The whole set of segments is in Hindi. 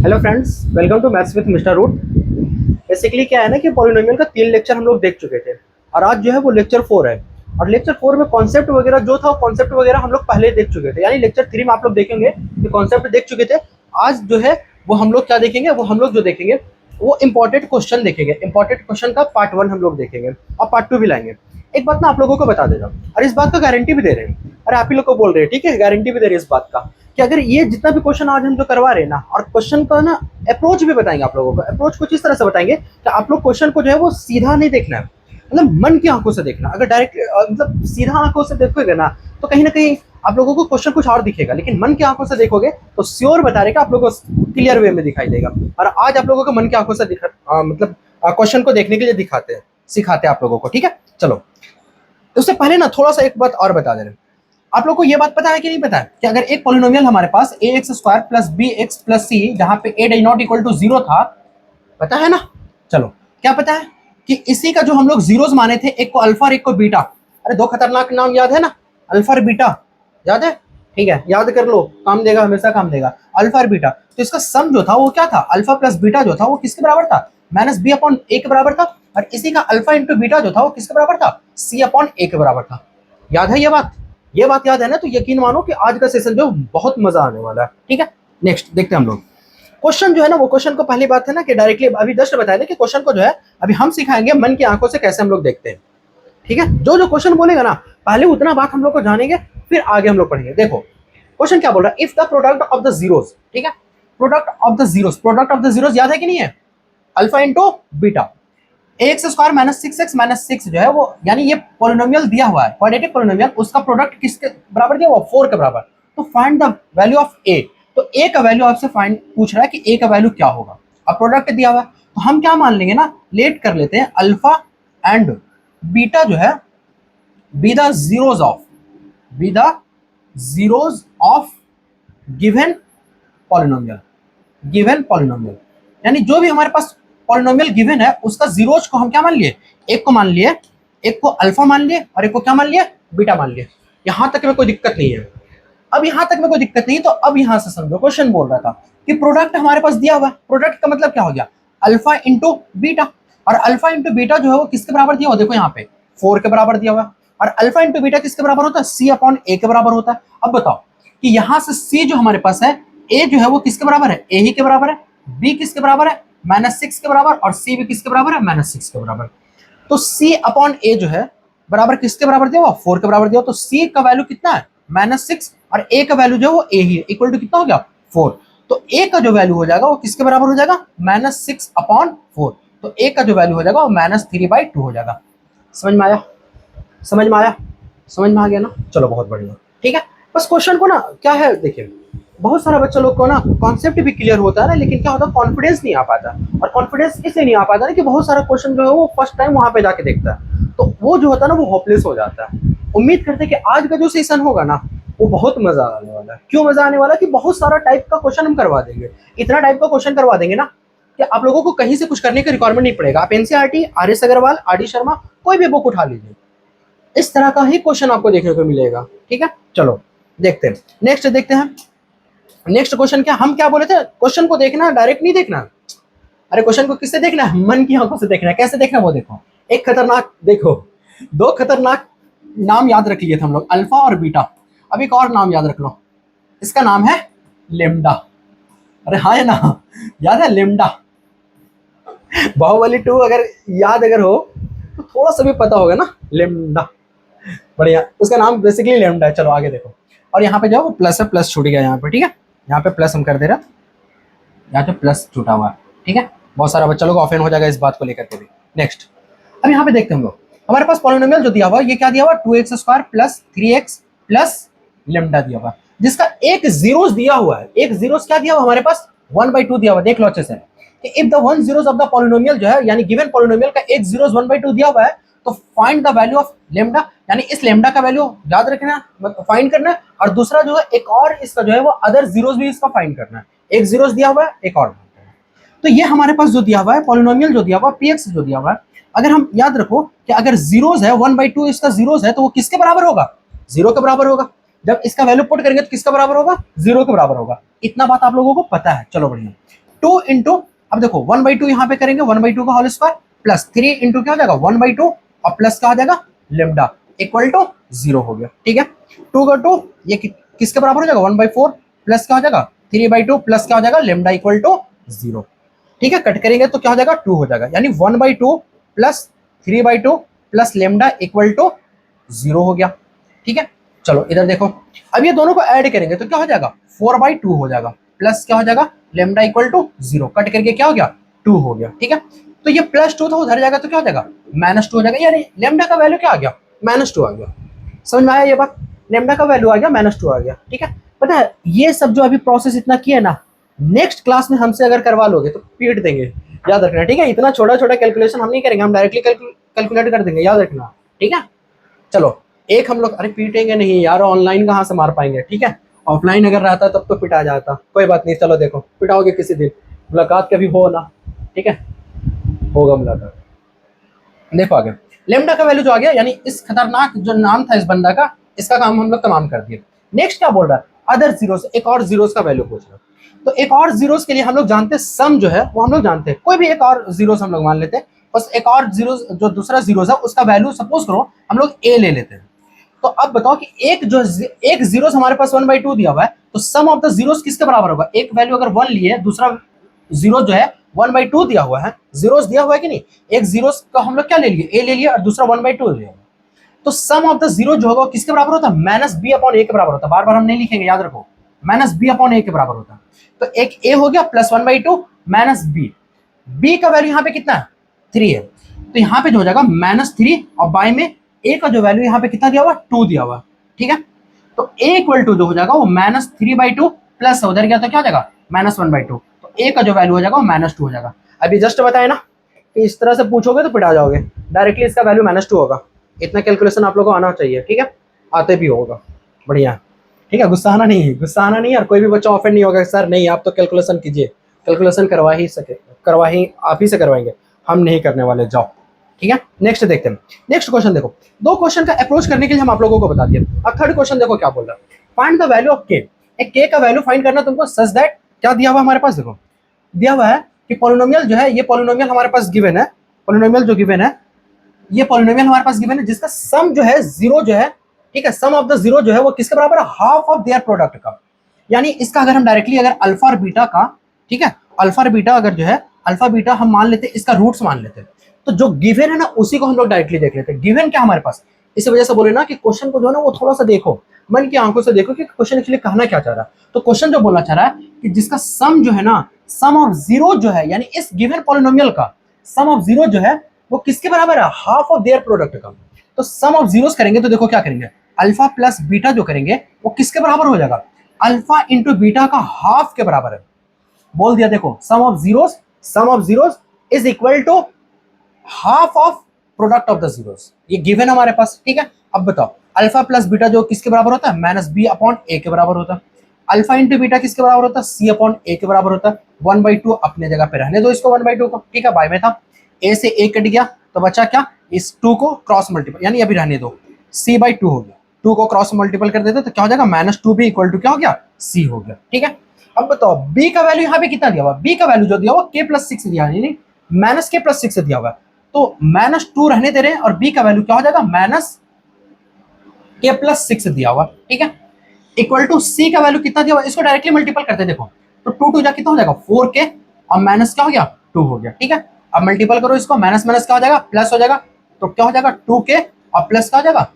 Hello friends, welcome to maths with mister Root. Basically क्या है ना कि पॉलिनोमियल का 3 लेक्चर हम लोग देख चुके थे और आज जो है वो लेक्चर 4 है। और लेक्चर 4 में कॉन्सेप्ट वगैरह जो था कॉन्सेप्ट वगैरह हम लोग पहले देख चुके थे, यानी लेक्चर 3 में आप लोग देखेंगे कि कॉन्सेप्ट देख चुके थे। आज जो है वो हम लोग क्या देखेंगे, वो हम लोग जो देखेंगे वो इंपॉर्टेंट क्वेश्चन देखेंगे। इंपॉर्टेंट क्वेश्चन का पार्ट 1 हम लोग देखेंगे और पार्ट 2 भी लाएंगे। एक बात ना आप लोगों को बता दे रहा हूँ और इस बात का गारंटी भी दे रहे हैं। अरे आप ही लोग को बोल रहे हैं, ठीक है, गारंटी भी दे रहे हैं इस बात का कि अगर ये जितना भी क्वेश्चन आज हम जो करवा रहे हैं ना, और क्वेश्चन का ना अप्रोच भी बताएंगे आप लोगों को। अप्रोच कुछ इस तरह से बताएंगे कि आप लोग क्वेश्चन को जो है वो सीधा नहीं देखना है, मतलब मन की आंखों से देखना। अगर डायरेक्ट मतलब सीधा आंखों से देखोगे ना तो कहीं ना कहीं आप लोगों को क्वेश्चन कुछ और दिखेगा, लेकिन मन की आंखों से देखोगे तो श्योर बता रहे आप लोगों को क्लियर वे में दिखाई देगा। और आज आप लोगों को मन की आंखों से मतलब क्वेश्चन को देखने के लिए दिखाते हैं, सिखाते हैं आप लोगों को, ठीक है। चलो उससे पहले ना थोड़ा सा एक बात और बता दे रहे हैं। आप लोग को ये बात पता है कि नहीं पता है कि अगर एक पॉलिनोमियल हमारे पास a x square plus b x plus c, जहां पे a does not equal to 0 था, पता है ना। चलो क्या पता है कि इसी का जो हम लोग जीरोस माने थे, एक को अल्फा और एक को बीटा। अरे दो खतरनाक नाम याद है ना, अल्फा और बीटा, याद है? ठीक है, याद कर लो, काम देगा, हमेशा काम देगा। अल्फा और बीटा, तो इसका सम जो था वो क्या था, अल्फा प्लस बीटा जो था वो किसके बराबर था, माइनस बी अपॉन ए के बराबर था। और इसी का अल्फा इंटू बीटा जो था वो किसके बराबर था, सी अपॉन ए के बराबर था। याद है ये बात? ये बात याद है ना, तो यकीन मानो कि आज का सेशन जो बहुत मजा आने वाला है, ठीक है। नेक्स्ट देखते हैं हम लोग क्वेश्चन जो है ना, वो क्वेश्चन को पहली बात है ना कि डायरेक्टली अभी जस्ट बताया ना कि क्वेश्चन को जो है अभी हम सिखाएंगे मन की आंखों से कैसे हम लोग देखते हैं, ठीक है। जो जो क्वेश्चन बोलेगा ना पहले उतना बात हम लोग को जानेंगे, फिर आगे हम लोग पढ़ेंगे। देखो क्वेश्चन क्या बोल रहा है, if the product of the zeros, ठीक है, product of the zeros, product of the zeros याद है कि नहीं है, alpha into beta, x square minus 6x minus 6 जो है वो, यानी ये पॉलिनोमियल दिया हुआ है, क्वाड्रेटिक पॉलिनोमियल, उसका प्रोडक्ट किसके बराबर दिया हुआ, 4 के बराबर। तो फाइंड द वैल्यू ऑफ ए, तो ए का वैल्यू आपसे फाइंड पूछ रहा है कि ए का वैल्यू क्या होगा। अब प्रोडक्ट दिया हुआ है तो हम क्या मान लेंगे ना, लेट कर लेते हैं अल्फा एंड बीटा जो है be the zeros of, be the zeros of given polynomial, given polynomial, यानी जो भी हमारे पास पॉलिनोमियल गिवन है उसका जीरोज को हम क्या मान लिए, एक को मान लिए, एक को अल्फा मान लिए और एक को क्या मान लिए, बीटा मान लिए। यहां तक में कोई दिक्कत नहीं है। अब यहां तक में कोई दिक्कत नहीं, तो अब यहां से समझो क्वेश्चन बोल रहा था कि प्रोडक्ट हमारे पास दिया हुआ है, प्रोडक्ट का मतलब क्या हो गया, अल्फा इंटू बीटा। और अल्फा इंटू बीटा जो है वो किसके बराबर दिया हुआ, देखो यहाँ पे 4 के बराबर दिया हुआ है। और अल्फा इंटू बीटा किसके बराबर होता है, सी अपॉन ए के बराबर होता है। अब बताओ कि यहां से सी जो हमारे पास है, ए जो है वो किसके बराबर है, ए ही के बराबर है, बी किसके बराबर है, -6 के बराबर, और सी भी किसके बराबर है, -6 के बराबर। तो सी अपॉन ए जो है बराबर किसके बराबर दिया हुआ, 4 के बराबर दिया हुआ। तो सी का वैल्यू कितना है, -6, और ए का वैल्यू जो है वो ए ही है, इक्वल टू कितना हो गया, 4। तो ए का जो वैल्यू हो जाएगा वो किसके बराबर हो जाएगा, -6 अपॉन 4। तो ए का जो वैल्यू हो जाएगा वो -3/2 हो जाएगा। समझ में आया, समझ में आया, समझ में आ गया ना। चलो बहुत बढ़िया, ठीक है। बस क्वेश्चन को ना क्या है, देखिए बहुत सारा बच्चा लोग को ना कॉन्सेप्ट भी क्लियर होता है ना, लेकिन क्या होता है कॉन्फिडेंस नहीं आ पाता। और कॉन्फिडेंस इसलिए नहीं आ पाता ना कि बहुत सारा क्वेश्चन जो है वो फर्स्ट टाइम वहां पे जाके देखता है, तो वो जो होता है ना वो होपलेस हो जाता है। उम्मीद करते हैं कि आज का जो सेशन होगा ना वो बहुत मजा आने वाला है। क्यों मजा आने वाला है कि बहुत सारा टाइप का क्वेश्चन हम करवा देंगे, इतना टाइप का क्वेश्चन करवा देंगे ना कि आप लोगों को कहीं से कुछ करने की रिक्वायरमेंट नहीं पड़ेगा। आप NCERT, R S. Agarwal, R D. Sharma, कोई भी बुक उठा लीजिए, इस तरह का ही क्वेश्चन आपको देखने को मिलेगा, ठीक है। चलो देखते हैं, नेक्स्ट देखते हैं। नेक्स्ट क्वेश्चन क्या, हम क्या बोले थे, क्वेश्चन को देखना डायरेक्ट नहीं देखना। अरे क्वेश्चन को किससे देखना है, मन की आंखों से देखना है। कैसे देखना है वो देखो, एक खतरनाक, देखो दो खतरनाक नाम याद रख लिए थे हम लोग, अल्फा और बीटा। अब एक और नाम याद रख लो, इसका नाम है लेमडा। अरे हाँ है ना, याद है लेमडा, बाहुबली 2 अगर याद अगर हो तो थोड़ा सा भी पता होगा ना, लेमडा, बढ़िया, उसका नाम बेसिकली लेमडा है। चलो आगे देखो, और यहाँ पे जो वो प्लस है, प्लस छूट गया यहाँ पे, ठीक है, यहाँ पे प्लस हम कर दे रहे, यहाँ पे प्लस छूटा हुआ है, ठीक है। बहुत सारा बच्चा लोग ऑफेंड हो जाएगा इस बात को लेकर के भी। नेक्स्ट अब यहाँ पे देखते हैं हम लोग, हमारे पास पॉलिनोमियल जो दिया हुआ है ये क्या दिया हुआ, 2x square plus 3x plus lambda दिया हुआ है, जिसका एक जीरोस दिया हुआ है। एक जीरोस क्या दिया हुआ हमारे पास, 1/2 दिया हुआ है। देख लो अच्छे से कि if the one zeros of the polynomial जो है, यानी गिवन पॉलिनोमियल का एक जीरोस 1/2 दिया हुआ है, तो find the value of lambda, यानी इस लेमडा का वैल्यू याद रखना, फाइंड करना है। और दूसरा जो है एक और इसका जो है वो अदर जीरोस भी इसका फाइंड करना है। एक जीरोस दिया हुआ है, एक और। तो ये हमारे पास जो दिया हुआ है पॉलिनोमियल जो दिया हुआ है, px जो दिया हुआ है, अगर हम याद रखो कि अगर जीरोस है, 1/2 इसका जीरोस है, तो वो किसके बराबर होगा, 0 के बराबर होगा। जब इसका वैल्यू पुट करेंगे तो किसका बराबर होगा, 0 के बराबर होगा। इतना बात आप लोगों को पता है। चलो बढ़िया, 2 इंटू, अब देखो 1/2 यहाँ पे करेंगे, 1/2 का होल स्क्वायर प्लस 3 इंटू क्या हो जाएगा 1/2 और प्लस क्या हो जाएगा लेमडा इक्वल टू 0 हो गया। ठीक है, 2 का 2 ये किसके बराबर हो जाएगा 1/4 प्लस क्या हो जाएगा 3/2 प्लस क्या हो जाएगा लेमडा इक्वल टू 0। ठीक है, कट करेंगे तो क्या हो जाएगा 2 हो जाएगा, यानी 1/2 plus 3/2 plus lambda equal to 0 हो गया। ठीक है, चलो इधर देखो, अब ये दोनों को ऐड करेंगे तो क्या हो जाएगा 4/2 हो जाएगा प्लस क्या हो जाएगा लेमडा इक्वल टू 0, कट करके क्या हो गया 2 हो गया। ठीक है, तो ये +2 था उधर जाएगा तो क्या हो जाएगा -2 हो जाएगा, यानी लेमडा का वैल्यू क्या आ गया -2 आ गया। समझ में आया ये बात, लेमडा का वैल्यू आ गया -2 आ गया। ठीक है, पता है ये सब जो अभी प्रोसेस इतना किया ना, नेक्स्ट क्लास में हमसे अगर करवा लोगे तो पीट देंगे, याद रखना। ठीक है, इतना छोटा छोटा कैलकुलेशन हम नहीं करेंगे, हम डायरेक्टली कैलकुलेट कर देंगे, याद रखना। ठीक है, चलो एक हम लोग, अरे पीटेंगे नहीं यार, ऑनलाइन कहाँ से मार पाएंगे। ठीक है, ऑफलाइन अगर रहता तब तो पिटा जाता, कोई बात नहीं, चलो देखो पिटाओगे किसी दिन, मुलाकात कभी हो ना। ठीक है, होगा मुलाकात। देखो आगे लेमडा का वैल्यू जो आ गया, यानी इस खतरनाक जो नाम था इस बंदा का, इसका काम हम लोग तमाम कर दिए। नेक्स्ट क्या बोल रहा है, अदर जीरोस, एक और जीरोस का वैल्यू पूछ रहा है। तो एक और जीरोस के लिए हम लोग जानते हैं सम जो है वो हम लोग जानते हैं, कोई भी एक और जीरोस हम लोग मान लेते हैं, बस एक और जीरोस जो दूसरा जीरोस है उसका वैल्यू सपोज करो हम लोग ए ले लेते हैं। तो अब बताओ कि एक जीरोस हमारे पास 1/2 दिया हुआ है, तो सम ऑफ द जीरोस किसके बराबर होगा, एक वैल्यू अगर 1 लिए, दूसरा जीरो जो है 1/2 दिया हुआ है, जीरोस दिया हुआ है कि नहीं, एक जीरोस का हम लोग क्या ले लिए, ए ले लिया और दूसरा 1/2 ले लिया। तो सम ऑफ द जीरो जो होगा किसके बराबर होता है, -b/a के बराबर होता है। बार बार हम नहीं लिखेंगे, याद रखो, -b/a के बराबर होता है। तो एक a हो गया प्लस 1/2 -b, b का वैल्यू यहाँ पे कितना है 3 है, तो यहाँ पे जो हो जाएगा -3 और बाय में a का जो वैल्यू यहाँ पे कितना दिया हुआ 2 दिया हुआ। ठीक है, तो a इक्वल टू जो हो जाएगा वो -3/2 प्लस उधर गया तो क्या हो जाएगा -1/2, तो a का जो वैल्यू हो जाएगा वो -2 हो जाएगा। अभी जस्ट बताए ना कि इस तरह से पूछोगे तो पिटा जाओगे, डायरेक्टली इसका वैल्यू -2 होगा। इतना कैलकुलेशन आप लोगों को आना चाहिए। ठीक है, आते भी होगा, बढ़िया। ठीक है, गुस्सा आना नहीं, गुस्सा आना नहीं, और कोई भी बच्चा ऑफेंड नहीं होगा सर नहीं आप तो कैलकुलेशन कीजिए, कैलकुलेशन करवा ही आप ही से करवाएंगे, हम नहीं करने वाले, जाओ। ठीक है, नेक्स्ट देखते हैं। नेक्स्ट क्वेश्चन देखो, दो क्वेश्चन का अप्रोच करने के लिए हम आप लोगों को बता दिए। अब थर्ड क्वेश्चन देखो क्या बोल रहा है, फाइंड द वैल्यू ऑफ के। एक के का वैल्यू फाइंड करना तुमको, सच दैट क्या दिया हुआ हमारे पास, देखो दिया हुआ है कि पॉलिनोमियल जो है, ये पॉलिनोमियल हमारे पास गिवन है, पॉलिनोमियल जो गिवन है, ये पॉलिनोमियल हमारे पास गिवन है जिसका सम जो है जीरो जो है, ठीक है, सम ऑफ द जीरो जो है वो किसके बराबर है, हाफ ऑफ देयर प्रोडक्ट का। यानी इसका अगर हम डायरेक्टली अगर अल्फा और बीटा का, ठीक है, अल्फा और बीटा अगर जो है, अल्फा बीटा हम मान लेते, इसका रूट्स मान लेते, तो जो गिवन है ना उसी को हम लोग डायरेक्टली देख लेते हैं। गिवन क्या हमारे पास, इस वजह से बोले ना कि क्वेश्चन को जो है ना वो थोड़ा सा देखो, मन की आंखों से देखो कि क्वेश्चन एक्चुअली कहना क्या चाह रहा है। तो क्वेश्चन जो बोलना चाह रहा है कि जिसका सम जो है ना, सम ऑफ जीरो जो है, यानी इस गिवन पॉलिनोमियल का सम ऑफ जीरो जो है वो किसके बराबर है, हाफ ऑफ देयर प्रोडक्ट का। तो सम ऑफ जीरोस करेंगे तो देखो क्या करेंगे, अल्फा प्लस बीटा जो करेंगे वो किसके बराबर हो जाएगा, अल्फा इंटू बीटा का हाफ के बराबर है। बोल दिया, देखो sum of zeros is equal to half of product of the zeros, ये गिवन हमारे पास। ठीक है, अब बताओ अल्फा प्लस बीटा जो किसके बराबर होता है, -b/a के बराबर होता है। अल्फा इंटू बीटा किसके बराबर होता है, c/a के बराबर होता है। 1/2 अपने जगह पे रहने दो इसको, 1/2 को, ठीक है, बाय में था, a से a कट गया तो बचा क्या, इस 2 को क्रॉस मल्टीपल, यानी अभी रहने दो, c/2 हो गया, 2 को क्रॉस मल्टीपल कर देते तो क्या हो जाएगा, -2b इक्वल टू क्या हो गया, c हो गया। ठीक है, अब बताओ b का वैल्यू यहाँ पे कितना दिया हुआ, b का वैल्यू जो दिया हुआ k+6 दिया, यानी -k+6 दिया हुआ, तो -2 रहने दे रहे हैं और b का वैल्यू क्या हो जाएगा, -k+6 दिया हुआ। ठीक है, इक्वल टू c का वैल्यू कितना दिया हुआ, इसको डायरेक्टली मल्टीपल करते हैं, देखो तो 2 2 जा कितना हो जाएगा 4k और माइनस क्या हो गया 2 हो गया। ठीक है, अब मल्टीपल करो इसको, माइनस माइनस क्या हो जाएगा, प्लस हो जाएगा, तो क्या हो जाएगा 2k और प्लस क्या हो जाएगा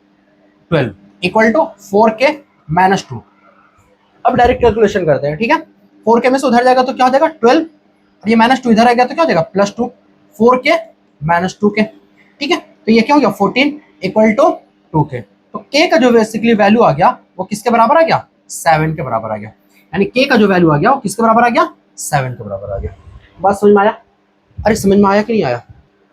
12 इक्वल टू 4k माइनस 2। अब डायरेक्ट कैलकुलेशन करते हैं। ठीक है, 4k में से उधर जाएगा तो क्या हो जाएगा 12 और ये -2 इधर आ गया तो क्या हो जाएगा +2, 4k माइनस 2k। ठीक है, तो ये क्या हो गया 14 इक्वल टू 2k। तो k का जो बेसिकली वैल्यू आ गया वो किसके बराबर आ गया, 7 के बराबर आ गया, यानी k का जो वैल्यू आ गया वो किसके बराबर आ गया, 7 के बराबर आ गया। बात समझ में आया, अरे समझ में आया कि नहीं आया,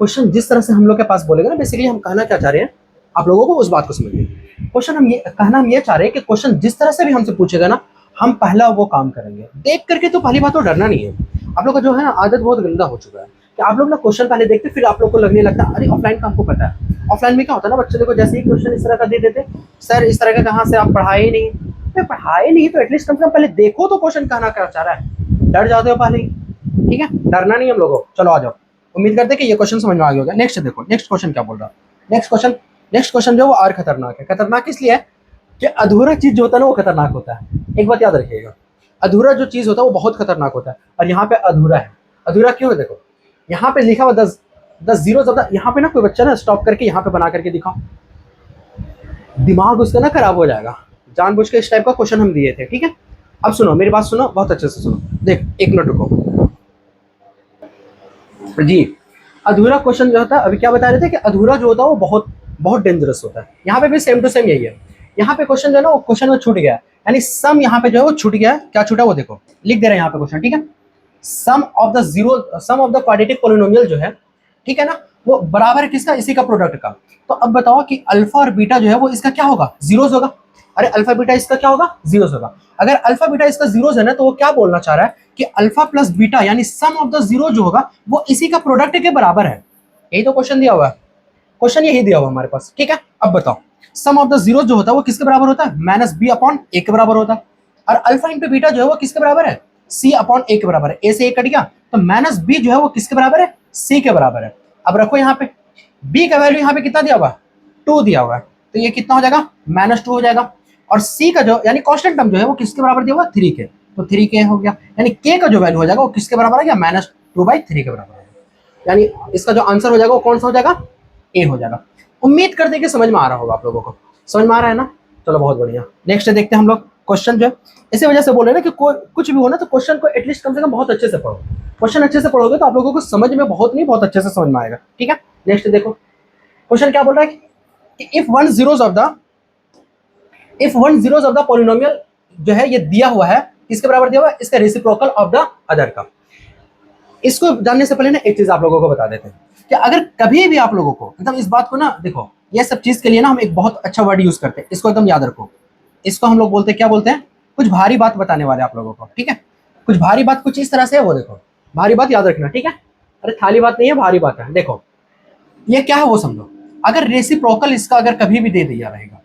क्वेश्चन जिस तरह से हम लोग के पास बोलेगा ना, बेसिकली हम कहना क्या चाह रहे हैं आप लोगों को उस बात को समझिए। क्वेश्चन हम ये चाह रहे हैं कि क्वेश्चन जिस तरह से भी हमसे पूछेगा ना, हम पहला वो काम करेंगे। देख करके तो पहली बात तो डरना नहीं है, आप लोग का जो है ना आदत बहुत गंदा हो चुका है कि आप लोग ना क्वेश्चन पहले देखते फिर आप लोग को लगने लगता है अरे ऑफलाइन का हमको पता है। ऑफलाइन में क्या होता है ना, बच्चे देखो जैसे ही क्वेश्चन इस तरह का दे देते, सर इस तरह का कहाँ से, आप पढ़ाए ही नहीं, पढ़ाए नहीं तो एटलीस्ट कम से कम पहले देखो तो क्वेश्चन कहना क्या चाह रहा है, डर जाते हो पहले ही। ठीक है, डरना नहीं हम लोगों को। चलो आ जाओ, उम्मीद करते हैं कि ये क्वेश्चन समझ में आ गया होगा। नेक्स्ट देखो, नेक्स्ट क्वेश्चन क्या बोल रहा है। नेक्स्ट क्वेश्चन जो है वो और खतरनाक है। खतरनाक इसलिए है कि अधूरा चीज जो होता है ना वो खतरनाक होता है। एक बात याद रखिएगा, अधूरा जो चीज होता है वो बहुत खतरनाक होता है। और यहाँ पे अधूरा है। अधूरा क्यों है? देखो यहाँ पे लिखा हुआ 10 जीरो ज्यादा। यहाँ पे ना कोई बच्चा ना स्टॉप करके यहाँ पे बना करके दिखाओ, दिमाग उसका ना खराब हो जाएगा। जानबूझ के इस टाइप का क्वेश्चन हम दिए थे, ठीक है। अब सुनो मेरी बात, सुनो बहुत अच्छे से सुनो। देख एक मिनट रुको जी। अधूरा क्वेश्चन जो होता है, अभी क्या बता रहे थे कि अधूरा जो होता है वो बहुत बहुत डेंजरस होता है। यहाँ पे भी सेम टू सेम यही है। यहाँ पे क्वेश्चन जो है ना वो क्वेश्चन में छूट गया, यानी सम यहाँ पे जो है वो छूट गया। क्या छूटा वो देखो, लिख दे रहे हैं यहाँ पे क्वेश्चन, ठीक है। सम ऑफ द क्वाड्रेटिक पोलिनोमियल जो है, ठीक है ना, वो बराबर है किसका? इसी का प्रोडक्ट का। तो अब बताओ कि अल्फा और बीटा जो है वो इसका क्या होगा? जीरोस होगा। अरे अल्फा बीटा इसका क्या होगा? जीरोस होगा। अगर अल्फा बीटा इसका जीरोस है ना, तो वो क्या बोलना चाह रहा है कि अल्फा प्लस बीटा यानी सम ऑफ द जीरो जो होगा वो इसी का प्रोडक्ट के बराबर है। यही तो क्वेश्चन दिया हुआ है, क्वेश्चन यही दिया हुआ हमारे पास, ठीक है। अब बताओ सम ऑफ द जीरो जो होता है वो किसके बराबर होता है? माइनस बी अपॉन ए के बराबर होता है। और अल्फा इंटू बीटा जो है वो किसके बराबर है? सी अपॉन ए के बराबर है। ए से ए कट गया, तो माइनस बी जो है वो किसके बराबर है? सी के बराबर है। अब रखो यहाँ पे बी का वैल्यू यहाँ पे कितना दिया हुआ है? 2 दिया हुआ है, तो ये कितना हो जाएगा? -2 हो जाएगा। और सी का जो यानी कांस्टेंट टर्म जो है वो किसके बराबर दिया हुआ है? 3 के, तो 3 के हो गया। यानी के का जो वैल्यू हो जाएगा वो किसके बराबर आ गया? -2/3 के बराबर है। यानी इसका जो आंसर हो जाएगा वो कौन सा हो जाएगा? ए हो जाएगा। उम्मीद करते हैं कि समझ में आ रहा होगा आप लोगों को। समझ में आ रहा है ना? चलो बहुत बढ़िया। नेक्स्ट देखते हैं हम लोग क्वेश्चन जो है। इसी वजह से बोल रहे हैं ना कि कुछ भी हो ना तो क्वेश्चन को एटलीस्ट कम से कम बहुत अच्छे से पढ़ो। क्वेश्चन अच्छे से पढ़ोगे तो आप लोगों को समझ में बहुत नहीं बहुत अच्छे से समझ में आएगा, ठीक है। नेक्स्ट देखो क्वेश्चन क्या बोल रहा है कि if one zeros of the polynomial जो है ये दिया हुआ है, किसके बराबर दिया हुआ है? इसका रेसिप्रोकल ऑफ द अदर का। इसको जानने से पहले ना एक चीज आप लोगों को बता देते हैं कि अगर कभी भी आप लोगों को एकदम इस बात को ना देखो, ये सब चीज के लिए ना हम एक बहुत अच्छा वर्ड यूज करते हैं, इसको एकदम याद रखो। इसको हम लोग बोलते हैं, क्या बोलते हैं? कुछ भारी बात बताने वाले आप लोगों को, ठीक है। कुछ भारी बात कुछ इस तरह से है, वो देखो भारी बात याद रखना, ठीक है। अरे थाली बात नहीं है, भारी बात है। देखो ये क्या है वो समझो। अगर रेसिप्रोकल इसका अगर कभी भी दे दिया रहेगा,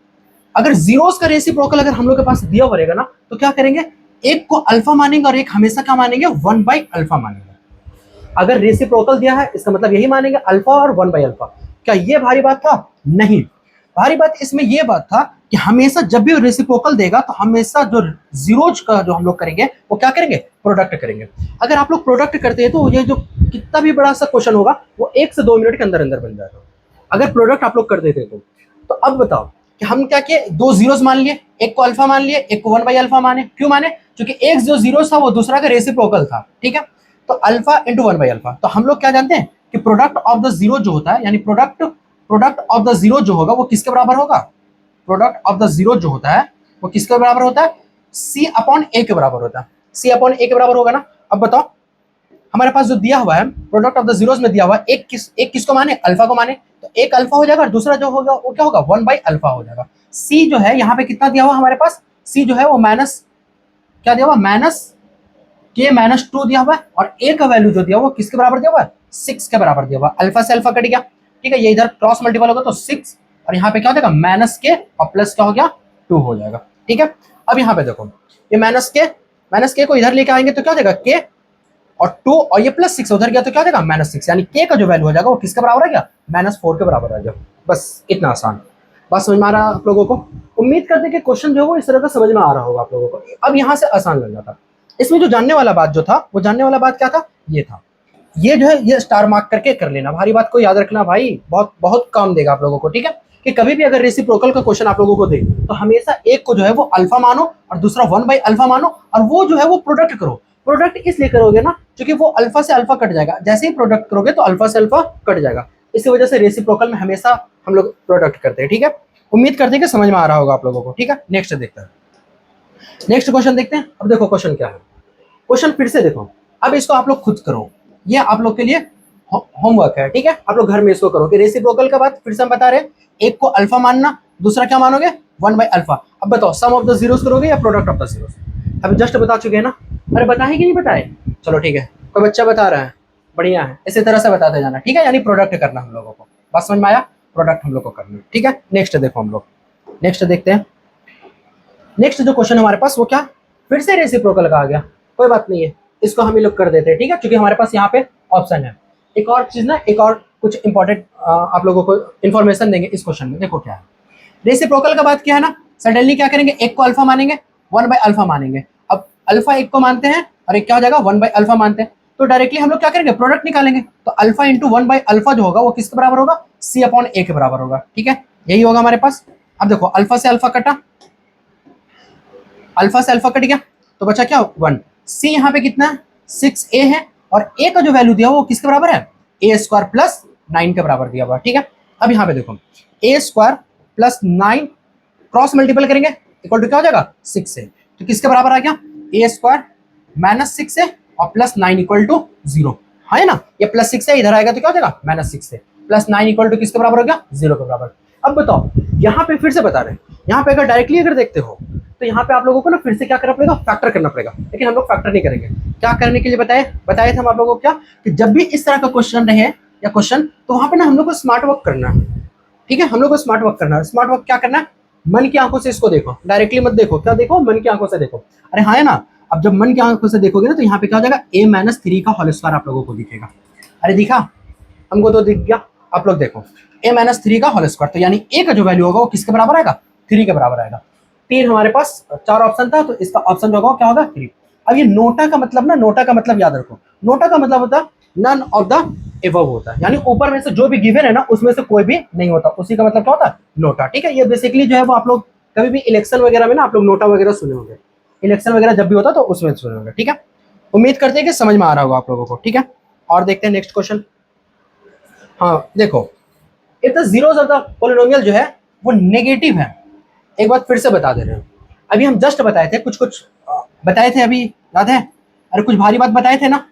अगर जीरोस का रेसिप्रोकल अगर हम लोग के पास दिया हुआ रहेगा ना, तो क्या करेंगे? एक को अल्फा मानेंगे और एक हमेशा क्या मानेंगे? 1/अल्फा मानेंगे। अगर रेसिप्रोकल दिया है इसका मतलब यही मानेंगे अल्फा और 1/अल्फा। क्या ये भारी बात था? नहीं। भारी बात इसमें ये बात था कि हमेशा जब भी रेसिप्रोकल देगा तो हमेशा जो जीरोज का जो हम लोग करेंगे वो क्या करेंगे? प्रोडक्ट करेंगे। अगर आप लोग प्रोडक्ट करते हैं तो ये जो कितना भी बड़ा सा क्वेश्चन होगा वो 1 से 2 मिनट के अंदर अंदर बन जाएगा, अगर प्रोडक्ट आप लोग कर देते तो अब बताओ कि हम क्या किए? 2 जीरोस मान लिए, एक को अल्फा मान लिए, एक को 1/अल्फा माने। क्यों माने? क्योंकि एक जो जीरो था वो दूसरा का रेसिप्रोकल था, ठीक है। तो अल्फा इंटू 1/अल्फा। तो हम लोग क्या जानते हैं कि प्रोडक्ट ऑफ द जीरो जो होता है, यानी प्रोडक्ट ऑफ द जीरो जो होगा वो किसके बराबर होगा? प्रोडक्ट ऑफ द जीरो जो होता है वो किसके बराबर होता है? सी अपॉन ए के बराबर होता है। सी अपॉन ए के बराबर होगा ना। अब बताओ हमारे पास जो दिया हुआ है प्रोडक्ट ऑफ द जीरोस में दिया हुआ है, एक किसको माने? अल्फा को माने। तो एक अल्फा हो जाएगा और दूसरा जो होगा वो क्या होगा? 1/अल्फा हो जाएगा। सी जो है यहाँ पे कितना दिया हुआ हमारे पास? सी जो है वो माइनस क्या दिया हुआ? -2 दिया हुआ है। और ए का वैल्यू जो दिया हुआ किसके बराबर दिया हुआ है? 6 के बराबर दिया हुआ। अल्फा से अल्फा कट गया, ठीक है। ये इधर क्रॉस मल्टीपल होगा तो 6 और यहाँ पे क्या हो जाएगा? -के और प्लस क्या हो गया? 2 हो जाएगा, ठीक है। अब यहाँ पे देखो ये माइनस के को इधर लेके आएंगे तो क्या हो जाएगा? के और 2 और ये +6 उधर गया तो क्या हो जाएगा? -6। यानी के का जो वैल्यू हो जाएगा वो किसके बराबर आ गया? -4 के बराबर आ गया। बस इतना आसान। बात समझ में आ रहा है आप लोगों को? उम्मीद करते हैं कि क्वेश्चन जो है वो इस तरह का समझ में आ रहा होगा आप लोगों को। अब यहाँ से आसान लग जाता। इसमें जो जानने वाला बात जो था वो जानने वाला बात क्या था? ये था, ये जो है ये स्टार मार्क करके कर लेना। भारी बात को याद रखना भाई, बहुत बहुत काम देगा आप लोगों को, ठीक है। कि कभी भी अगर रेसिप्रोकल का क्वेश्चन आप लोगों को दे तो हमेशा एक को जो है वो अल्फा मानो और दूसरा 1/अल्फा मानो और वो जो है वो प्रोडक्ट करो। प्रोडक्ट इसलिए करोगे ना क्योंकि वो अल्फा से अल्फा कट जाएगा। जैसे ही प्रोडक्ट करोगे तो अल्फा से अल्फा कट जाएगा। इसी वजह से रेसिप्रोकल में हमेशा हम लोग प्रोडक्ट करते हैं, ठीक है। उम्मीद करते हैं कि समझ में आ रहा होगा आप लोगों को, ठीक है। नेक्स्ट देखते हैं, नेक्स्ट क्वेश्चन देखते हैं। अब देखो क्वेश्चन क्या है। क्वेश्चन फिर से देखो, अब इसको आप लोग खुद करो, ये आप लोग के लिए होमवर्क है, ठीक है। आप लोग घर में इसको करो कि रेसिप्रोकल का बात फिर से हम बता रहे हैं। एक को अल्फा मानना, दूसरा क्या मानोगे? 1/अल्फा। अब बताओ सम ऑफ द जीरोस करोगे या प्रोडक्ट ऑफ द जीरोस? अभी जस्ट बता चुके हैं ना। अरे बताए कि नहीं बताए? चलो ठीक है, कोई बच्चा बता रहा है, बढ़िया है। इसी तरह से बताते जाना, ठीक है। यानी प्रोडक्ट करना हम लोगों को, बात समझ में आया? प्रोडक्ट हम लोग को करना, ठीक है। नेक्स्ट देखो हम लोग, नेक्स्ट देखते हैं। नेक्स्ट जो क्वेश्चन हमारे पास वो क्या? फिर से रेसिप्रोकल का आ गया, कोई बात नहीं है। इसको हम ही लोग कर देते हैं, ठीक है, क्योंकि हमारे पास यहाँ पे ऑप्शन है। एक और चीज ना, एक और कुछ इंपॉर्टेंट आप लोगों को इन्फॉर्मेशन देंगे इस क्वेश्चन में। देखो क्या है, रेसिप्रोकल का बात किया है ना, सडनली क्या करेंगे, एक को अल्फा मानेंगे, 1/अल्फा मानेंगे। अब अल्फा एक को मानते हैं और एक क्या हो जाएगा, 1/अल्फा मानते हैं, तो डायरेक्टली हम लोग क्या करेंगे, प्रोडक्ट निकालेंगे। तो अल्फा इंटू 1/अल्फा जो होगा वो किसके बराबर होगा, C/A के बराबर होगा, ठीक है, यही होगा हमारे पास। अब देखो अल्फा से अल्फा कटा, अल्फा से अल्फा कट गया, तो बचा क्या, 1। सी यहाँ पे कितना है, 6A है, और ए का जो वैल्यू दिया वो किसके बराबर है, A² प्लस 9 के बराबर दिया हुआ, ठीक है। अब यहाँ पे देखो A² प्लस 9 क्रॉस मल्टीपल करेंगे, इक्वल टू क्या हो जाएगा, 6A। तो किसके बराबर आ गया, A² माइनस 6A और प्लस 9 इक्वल टू 0, है ना। ये प्लस 6 है, इधर आएगा तो क्या हो जाएगा, minus 6A plus 9 equal to किसके बराबर हो गया, 0 के बराबर। अब बताओ, यहाँ पे फिर से बता रहे हैं, यहाँ पे अगर डायरेक्टली अगर देखते हो तो यहाँ पे आप लोगों को ना फिर से क्या करना पड़ेगा, फैक्टर करना पड़ेगा, लेकिन हम लोग फैक्टर नहीं करेंगे। क्या करने के लिए बताए थे हम आप लोगों को, क्या कि जब भी इस तरह का क्वेश्चन रहे या क्वेश्चन, तो वहां पे ना हम लोग को स्मार्ट वर्क करना है, ठीक है, हम लोग को स्मार्ट वर्क करना है। स्मार्ट वर्क क्या करना है, मन की आंखों से इसको देखो, डायरेक्टली मत देखो, क्या देखो, मन की आंखों से देखो। अरे हाँ है ना, अब जब मन की आंखों से देखोगे ना तो यहाँ पे क्या हो जाएगा, A-3 का होल स्क्वायर आप लोगों को दिखेगा। अरे दिखा, हमको तो दिख गया। आप लोग देखो A-3 का होल स्क्वायर, तो यानी A का जो वैल्यू होगा वो किसके बराबर आएगा, 3 के बराबर आएगा। 3 हमारे पास 4 ऑप्शन था, तो इसका ऑप्शन जो होगा क्या होगा, 3। अब ये नोटा का मतलब ना, नोटा का मतलब याद रखो, नोटा का मतलब होता है नन ऑफ द एबव होता है, यानी ऊपर में से जो भी गिवन है ना उसमें से कोई भी नहीं होता, उसी का मतलब क्या होता है, नोटा, ठीक है। ये बेसिकली जो है वो आप लोग कभी भी इलेक्शन वगैरह में ना आप लोग नोटा वगैरह सुने होंगे, इलेक्शन वगैरह जब भी होता तो उसमें सुने होंगे, ठीक है। उम्मीद करते हैं कि समझ में आ रहा होगा आप लोगों को, ठीक है। और देखते हैं नेक्स्ट क्वेश्चन। हाँ देखो, if the zeros of the polynomial जो है वो नेगेटिव है, एक बात फिर से बता दे रहे हैं, अभी हम जस्ट बताए थे, कुछ बताए थे अभी, याद है, अरे कुछ भारी बात बताए थे ना,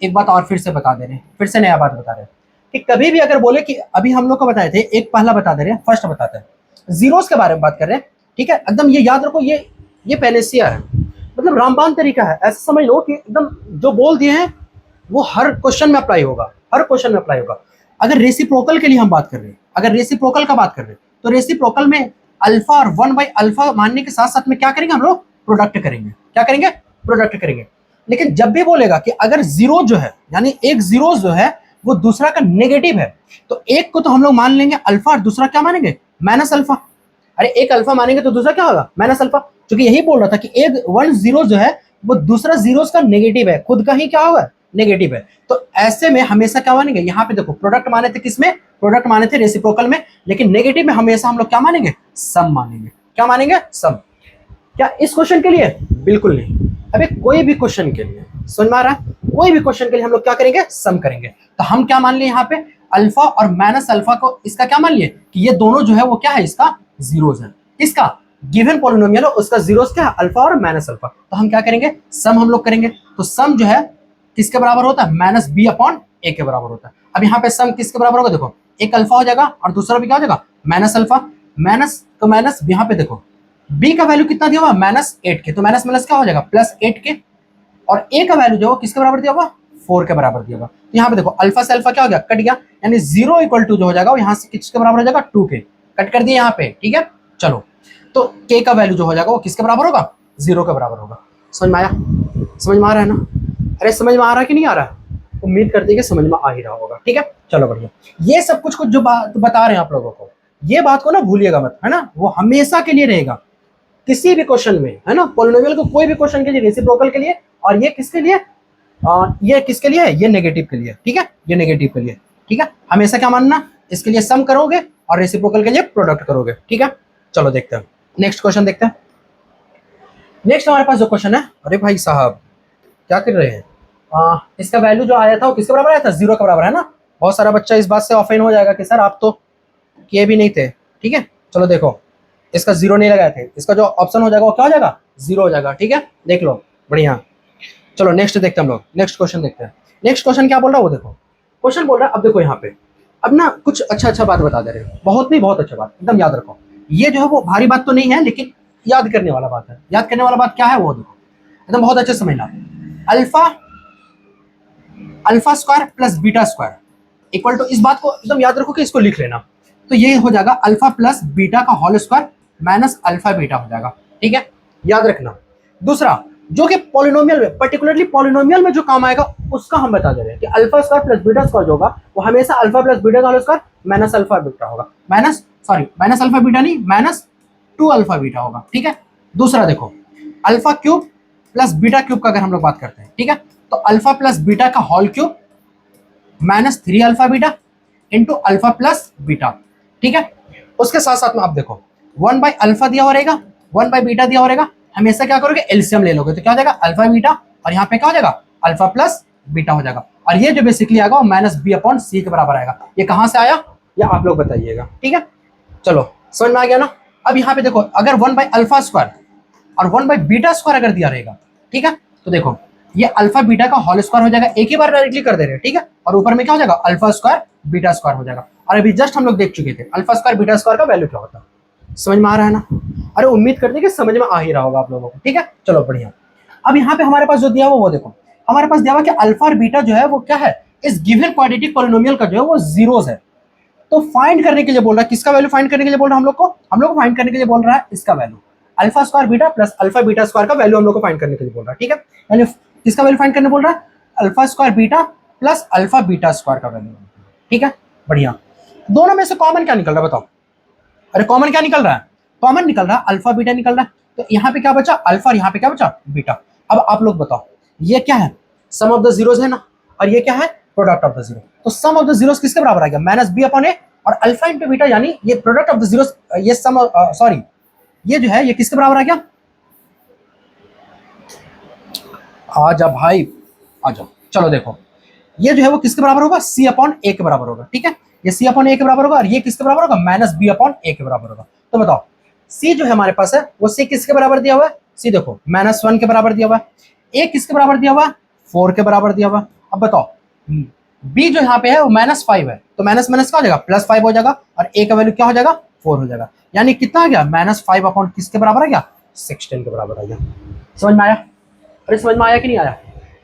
एक बात और फिर से बता दे रहे हैं, फिर से नया बात बता रहे हैं कि कभी भी अगर बोले कि अभी हम लोग को बताए थे, एक पहला बता दे रहे हैं, फर्स्ट बताते हैं, जीरोस के बारे में बात कर रहे हैं, ठीक है, एकदम ये याद रखो, ये पेनेसिया है, मतलब रामबाण तरीका है, ऐसा समझ लो कि एकदम जो बोल दिए हैं वो हर क्वेश्चन में अप्लाई होगा, हर क्वेश्चन में अप्लाई होगा। अगर रेसिप्रोकल के लिए हम बात कर रहे हैं, अगर रेसिप्रोकल का बात कर रहे हैं, तो रेसिप्रोकल में अल्फा और 1/अल्फा मानने के साथ साथ में क्या करेंगे हम लोग, प्रोडक्ट करेंगे, क्या करेंगे, प्रोडक्ट करेंगे। लेकिन जब भी बोलेगा कि अगर जीरो जो है, यानी एक जीरो जो है वो दूसरा का नेगेटिव है, तो एक को तो हम लोग मान लेंगे अल्फा और दूसरा क्या मानेंगे, माइनस अल्फा। अरे एक अल्फा मानेंगे तो दूसरा क्या होगा, माइनस अल्फा, क्योंकि यही बोल रहा था कि एक 1 जीरो जो है वो दूसरा जीरोस का नेगेटिव है, खुद का ही क्या होगा, नेगेटिव है। तो ऐसे में हमेशा क्या मानेंगे, यहाँ पे देखो प्रोडक्ट माने थे किसमें, प्रोडक्ट माने थे रेसिप्रोकल में, लेकिन नेगेटिव में हमेशा हम लोग क्या मानेंगे, सम मानेंगे, क्या मानेंगे, सम। क्या इस क्वेश्चन के लिए, बिल्कुल नहीं। अबे कोई भी क्वेश्चन के लिए, समझ में आ रहा है, कोई भी क्वेश्चन के लिए हम लोग क्या करेंगे, सम करेंगे। तो हम क्या मान लिए यहाँ पे, अल्फा और माइनस अल्फा को, इसका क्या मान लिए कि ये दोनों जो है वो क्या है, इसका जीरोस है, इसका गिवन पॉलिनोमियल है उसका जीरोस क्या है, अल्फा और माइनस अल्फा। तो हम क्या करेंगे, सम हम लोग करेंगे। तो सम जो है किसके बराबर होता है, -b/a के बराबर होता है। अब यहाँ पे सम किसके बराबर होगा, देखो एक अल्फा हो जाएगा और दूसरा भी क्या हो जाएगा, माइनस अल्फा, माइनस तो माइनस, यहाँ पे देखो b का वैल्यू कितना दिया हुआ, -8 के, तो माइनस माइनस क्या हो जाएगा, +8 के, और a का वैल्यू जो किसके बराबर दिया हुआ, 4 के बराबर दिया हुआ। तो यहाँ पे देखो अल्फा से अल्फा क्या हो गया, कट गया, यानी 0 = जो हो जाएगा वो यहाँ से किसके बराबर हो जाएगा, 2 के, कट कर दिया यहाँ पे, ठीक है। चलो तो k का वैल्यू जो हो जाएगा वो किसके बराबर होगा, 0 के बराबर होगा। समझ में आया, समझ में आ रहा है ना, अरे समझ में आ रहा है कि नहीं आ रहा है, उम्मीद करते हैं कि समझ में आ ही रहा होगा, ठीक है। चलो बढ़िया, ये सब कुछ जो बात बता रहे हैं आप लोगों को, ये बात को ना भूलिएगा मत, है ना, वो हमेशा के लिए रहेगा किसी भी क्वेश्चन में, है ना, पॉलिनोमियल को कोई भी क्वेश्चन के लिए, रेसिप्रोकल के लिए, और ये किसके लिए, ये किसके लिए है, ये नेगेटिव के लिए, ठीक है, ये नेगेटिव के लिए, ठीक है। हमेशा क्या मानना, इसके लिए सम करोगे और रेसिप्रोकल के लिए प्रोडक्ट करोगे, ठीक है। चलो देखते हैं नेक्स्ट क्वेश्चन, देखते हैं नेक्स्ट हमारे पास जो क्वेश्चन है। अरे भाई साहब क्या कर रहे हैं, इसका वैल्यू जो आया था वो किसके बराबर आया था, 0 के बराबर, है ना। बहुत सारा बच्चा इस बात से ऑफेंड हो जाएगा कि सर आप तो किए भी नहीं थे, ठीक है। चलो देखो इसका 0 नहीं लगाए थे, इसका जो ऑप्शन हो जाएगा वो क्या हो जाएगा, 0 हो जाएगा, ठीक है, देख लो बढ़िया। चलो नेक्स्ट देखते हैं हम लोग, नेक्स्ट क्वेश्चन देखते हैं। नेक्स्ट क्वेश्चन क्या बोल रहा है वो देखो, क्वेश्चन बोल रहा है, अब देखो यहाँ पे, अब ना कुछ अच्छा बात बता दे रहे हैं, बहुत नहीं बहुत अच्छा बात, एकदम याद रखो। ये जो है वो भारी बात तो नहीं है, लेकिन याद करने वाला बात है। याद करने वाला बात क्या है वो देखो, एकदम बहुत अच्छे समझना। Alpha square plus beta square equal to, इस बात को एकदम याद रखो कि इसको लिख लेना। तो ये हो जाएगा अल्फा प्लस बीटा का whole square minus alpha beta हो जाएगा, ठीक है, याद रखना। दूसरा जो कि पॉलिनोमियल में, पर्टिकुलरली पॉलिनोमियल में जो काम आएगा उसका हम बता दे रहे हैं कि alpha square plus beta square जो होगा वो हमेशा अल्फा प्लस बीटा का whole square minus alpha beta होगा, माइनस अल्फा बीटा नहीं, माइनस 2 अल्फा बीटा होगा। ठीक है। दूसरा देखो, alpha cube plus beta cube का अगर हम लोग बात करते हैं, ठीक है, तो अल्फा प्लस बीटा का whole cube minus 3 alpha beta into alpha plus beta. ठीक है। उसके साथ साथ में आप देखो 1 बाई अल्फा दिया हो रहेगा, 1 बाई बीटा दिया हो रहेगा, हमेशा क्या करोगे एलसीएम ले लोगे, तो क्या हो जाएगा अल्फा बीटा, और यहाँ पे क्या हो जाएगा अल्फा प्लस बीटा हो जाएगा, और ये जो बेसिकली आएगा वो माइनस बी अपॉन सी के बराबर आएगा। ये कहाँ से आया ये आप लोग बताइएगा। ठीक है, चलो समझ में आ गया ना। अब यहाँ पे देखो अगर 1 बाई अल्फा स्क्वायर और 1 बाई बीटा स्क्वायर अगर दिया रहेगा, ठीक है, तो देखो ये अल्फा बीटा का होल स्क्वायर हो जाएगा, एक ही बार डायरेक्टली कर दे रहे हैं। ठीक है, और ऊपर में क्या हो जाएगा अल्फा स्क्वायर बीटा स्क्वायर हो जाएगा। और अभी जस्ट हम लोग देख चुके थे अल्फा स्क्वायर बीटा स्क्वायर का वैल्यू क्या होता है। समझ में आ रहा है ना? अरे उम्मीद करते हैं कि समझ में आ ही रहा होगा आप लोगों को। ठीक है, चलो बढ़िया। अब यहाँ पे हमारे पास जो दिया हुआ वो देखो, हमारे पास दिया हुआ कि अल्फा और बीटा जो है वो क्या है, इस गिवन क्वाड्रेटिक पॉलिनोमियल का जो है वो जीरोस है। तो फाइंड करने के लिए बोल रहा है, किसका वैल्यू फाइंड करने के लिए बोल रहा है हम लोग को फाइंड करने के लिए बोल रहा है इसका value, alpha square beta plus alpha beta square का वैल्यू हम लोग को फाइंड करने के लिए बोल रहा है। ठीक है, यानी किसका वैल्यू फाइंड करने बोल रहा है, alpha square beta plus alpha beta square का वैल्यू। ठीक है, बढ़िया। दोनों में से कॉमन क्या निकल रहा है बताओ? अरे कॉमन क्या निकल रहा है? कॉमन निकल रहा है अल्फा बीटा निकल रहा है, तो यहाँ पे क्या बचा अल्फा और यहाँ पे क्या बचा बीटा। अब आप लोग बताओ ये क्या है, सम ऑफ द जीरोस है ना, और ये क्या है प्रोडक्ट ऑफ द जीरो। तो सम ऑफ द जीरोस किसके बराबर आ गया माइनस बी अपॉन ए, और अल्फा इंटू बीटा यानी ये प्रोडक्ट ऑफ द जीरोस, ये सम सॉरी ये जो है ये किसके बराबर आ गया, आजा भाई आजा, चलो देखो ये जो है वो किसके बराबर होगा सी अपॉन ए के बराबर होगा। ठीक है, ये सी अपॉन ए के बराबर होगा, और ये किसके बराबर होगा माइनस बी अपॉन ए के बराबर होगा। तो बताओ सी जो है हमारे पास है वो सी किसके बराबर दिया हुआ है, सी देखो -1 के बराबर दिया हुआ है, ए किसके बराबर दिया हुआ है 4 के बराबर दिया हुआ है। अब बताओ बी जो यहाँ पे है वो -5 है, तो माइनस माइनस क्या हो जाएगा +5 हो जाएगा, और ए का वैल्यू क्या हो जाएगा 4 हो जाएगा, यानी कितना आ गया -5 अपॉन किसके बराबर आ गया 16 के बराबर आ गया। समझ में आया? अरे समझ में आया कि नहीं आया?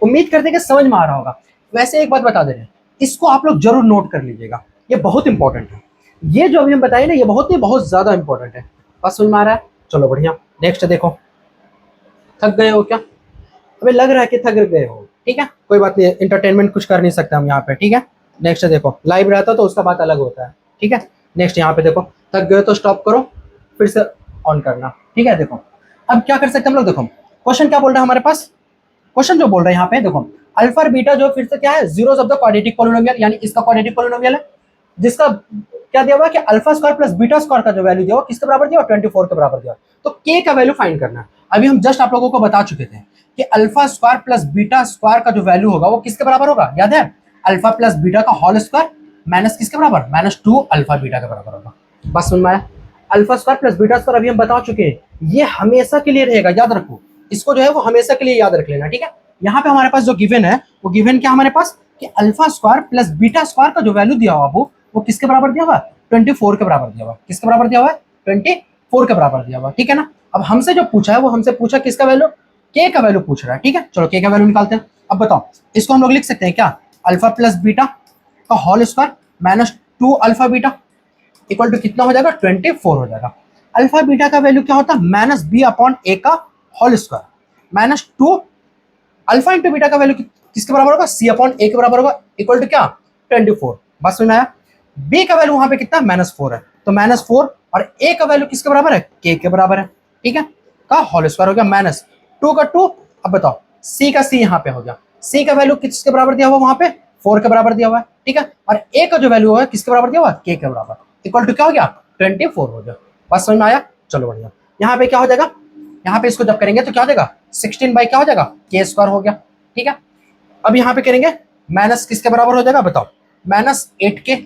उम्मीद करते हैं कि समझ में आ रहा होगा। वैसे एक बात बता दे रहे हैं, इसको आप लोग जरूर नोट कर लीजिएगा, ये बहुत इंपॉर्टेंट है। ये जो अभी हम बताए ना ये बहुत ज्यादा इंपॉर्टेंट है। बस समझ में आ रहा है? चलो बढ़िया। नेक्स्ट देखो, थक गए हो क्या? अबे लग रहा है कि थक गए हो। ठीक है, कोई बात नहीं, एंटरटेनमेंट कुछ कर नहीं सकते हम यहाँ पे। ठीक है, नेक्स्ट देखो, लाइव रहता तो उसका बात अलग होता है। ठीक है, नेक्स्ट यहाँ पे देखो, थक गए तो स्टॉप करो, फिर से ऑन करना। ठीक है, देखो अब क्या कर सकते हैं हम लोग, देखो क्वेश्चन क्या बोल रहा है हमारे पास, क्वेश्चन जो बोल रहा है यहाँ पे देखो अल्फा और बीटा जो फिर से क्या है zeros of the quadratic polynomial, यानी इसका क्वाड्रेटिक पॉलिनोमियल है, जिसका क्या दिया हुआ है कि alpha square plus beta square का जो वैल्यू दिया हुआ किसके बराबर दिया हुआ 24 के बराबर दिया। तो के का वैल्यू फाइंड करना है। अभी हम जस्ट आप लोगों को बता चुके थे कि alpha square plus beta square का जो वैल्यू होगा वो किसके बराबर होगा, याद है अल्फा प्लस बीटा का होल स्क्वायर माइनस किसके बराबर -2 अल्फा बीटा के बराबर होगा। बस समझ में आया? Alpha square plus beta square अभी हम बता चुके हैं, ये हमेशा के लिए रहेगा, याद रखो इसको जो है वो हमेशा के लिए याद रख लेना। ठीक है, यहाँ पे हमारे पास जो गिवन है वो गिवन क्या हमारे पास कि alpha square plus beta square का जो वैल्यू दिया हुआ वो किसके बराबर दिया हुआ 24 के बराबर दिया हुआ। किसके बराबर दिया हुआ है 24 के बराबर दिया हुआ। ठीक है ना, अब हमसे जो पूछा है वो हमसे पूछा किसका वैल्यू, के का वैल्यू पूछ रहा है। ठीक है, चलो के का वैल्यू निकालते हैं। अब बताओ इसको हम लोग लिख सकते हैं क्या, अल्फा प्लस बीटा का whole square -2 alpha beta equal to कितना हो जाएगा 24 हो जाएगा। अल्फा बीटा का वैल्यू क्या होता है -b अपॉन ए का whole square -2 alpha into beta का वैल्यू किसके बराबर होगा सी अपॉन ए के बराबर होगा इक्वल टू क्या 24। बस समझ में आया? बी का वैल्यू वहां पे कितना -4 है, तो -4 और ए का वैल्यू किसके बराबर है के बराबर है। ठीक है, का होल स्क्वायर हो गया -2 का 2। अब बताओ सी का सी यहाँ पे हो गया, सी का वैल्यू किसके बराबर दिया हुआ वहां पे 4 के बराबर दिया हुआ है। ठीक है, और ए का जो वैल्यू है किसके बराबर दिया हुआ के बराबर इक्वल टू क्या हो गया 24 हो गया। बस समझ में आया? चलो बढ़िया। यहाँ पे क्या हो जाएगा, यहाँ पे इसको जब करेंगे तो क्या हो जाएगा 16 बाई क्या हो जाएगा के स्क्वायर हो गया। ठीक है, अब यहाँ पे करेंगे माइनस किसके बराबर हो जाएगा बताओ -8 के,